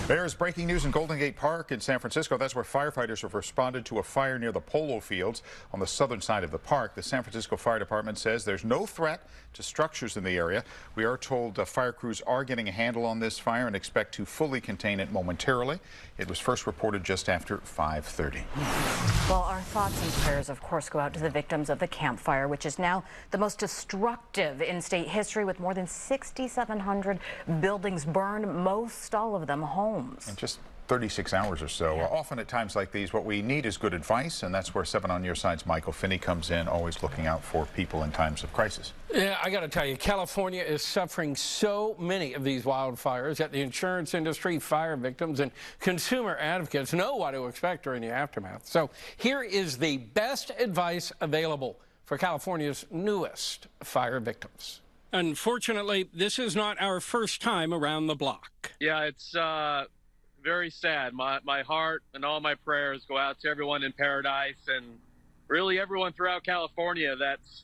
There's breaking news in Golden Gate Park in San Francisco. That's where firefighters have responded to a fire near the polo fields on the southern side of the park. The San Francisco Fire Department says there's no threat to structures in the area. We are told fire crews are getting a handle on this fire and expect to fully contain it momentarily. It was first reported just after 5:30. Well, our thoughts and prayers, of course, go out to the victims of the Camp Fire, which is now the most destructive in state history, with more than 6,700 buildings burned, most all of them homes. In just 36 hours or so. Often at times like these, what we need is good advice, and that's where 7 on Your Side's Michael Finney comes in, always looking out for people in times of crisis. Yeah, I got to tell you, California is suffering so many of these wildfires that the insurance industry, fire victims, and consumer advocates know what to expect during the aftermath. So here is the best advice available for California's newest fire victims. Unfortunately, this is not our first time around the block. Yeah, it's very sad. My heart and all my prayers go out to everyone in Paradise and really everyone throughout California that's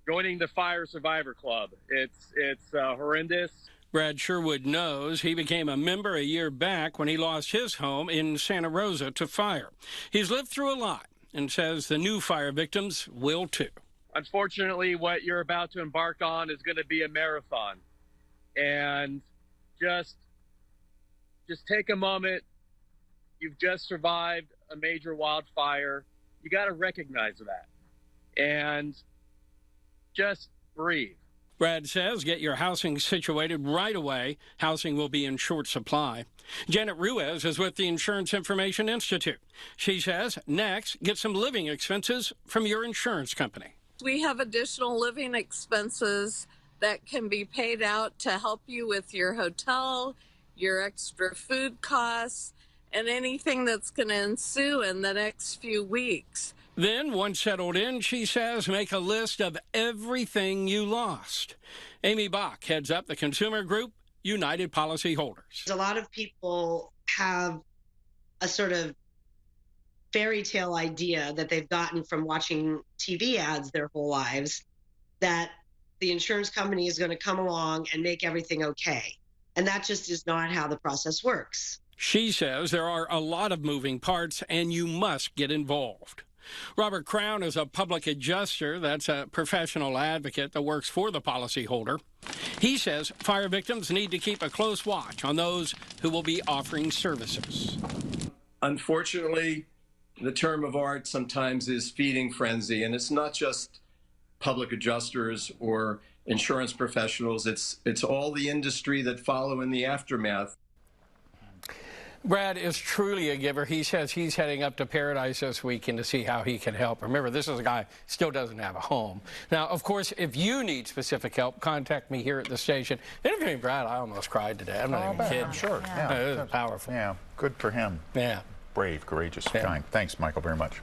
joining the Fire Survivor Club. It's horrendous. Brad Sherwood knows. He became a member a year back when he lost his home in Santa Rosa to fire. He's lived through a lot and says the new fire victims will too. Unfortunately, what you're about to embark on is going to be a marathon. And just take a moment. You've just survived a major wildfire. You got to recognize that and just breathe. Brad says get your housing situated right away. Housing will be in short supply. Janet Ruiz is with the Insurance Information Institute. She says next, get some living expenses from your insurance company. We have additional living expenses that can be paid out to help you with your hotel, your extra food costs, and anything that's going to ensue in the next few weeks. Then, once settled in, she says, make a list of everything you lost. Amy Bach heads up the consumer group, United Policyholders. A lot of people have a sort of fairy tale idea that they've gotten from watching TV ads their whole lives that the insurance company is going to come along and make everything okay. And that just is not how the process works. She says there are a lot of moving parts and you must get involved. Robert Crown is a public adjuster. That's a professional advocate that works for the policyholder. He says fire victims need to keep a close watch on those who will be offering services. Unfortunately, the term of art sometimes is feeding frenzy, and it's not just public adjusters or insurance professionals. It's all the industry that follow in the aftermath. Brad is truly a giver. He says he's heading up to Paradise this weekend to see how he can help. Remember, this is a guy who still doesn't have a home. Now, of course, if you need specific help, contact me here at the station. Interviewing Brad, I almost cried today. I'm not even kidding. Sure. Yeah. It was powerful. Yeah, good for him. Yeah. Brave, courageous, kind. Thanks, Michael, very much.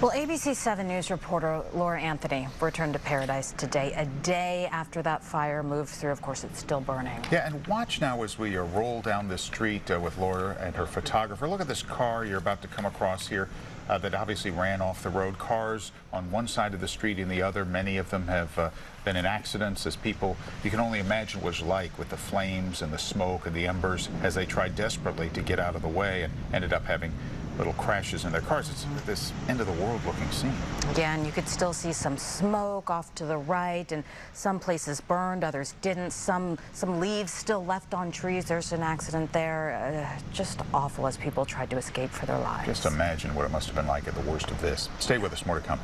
Well, ABC7 News reporter Laura Anthony returned to Paradise today, a day after that fire moved through. Of course, it's still burning. Yeah, and watch now as we roll down this street with Laura and her photographer. Look at this car you're about to come across here that obviously ran off the road. Cars on one side of the street and the other. Many of them have been in accidents as people, you can only imagine what it was like with the flames and the smoke and the embers as they tried desperately to get out of the way and ended up having little crashes in their cars. It's this end-of-the-world looking scene. Yeah, and you could still see some smoke off to the right, and some places burned, others didn't. Some leaves still left on trees. There's an accident there. Just awful as people tried to escape for their lives. Just imagine what it must have been like at the worst of this. Stay with us, more to come.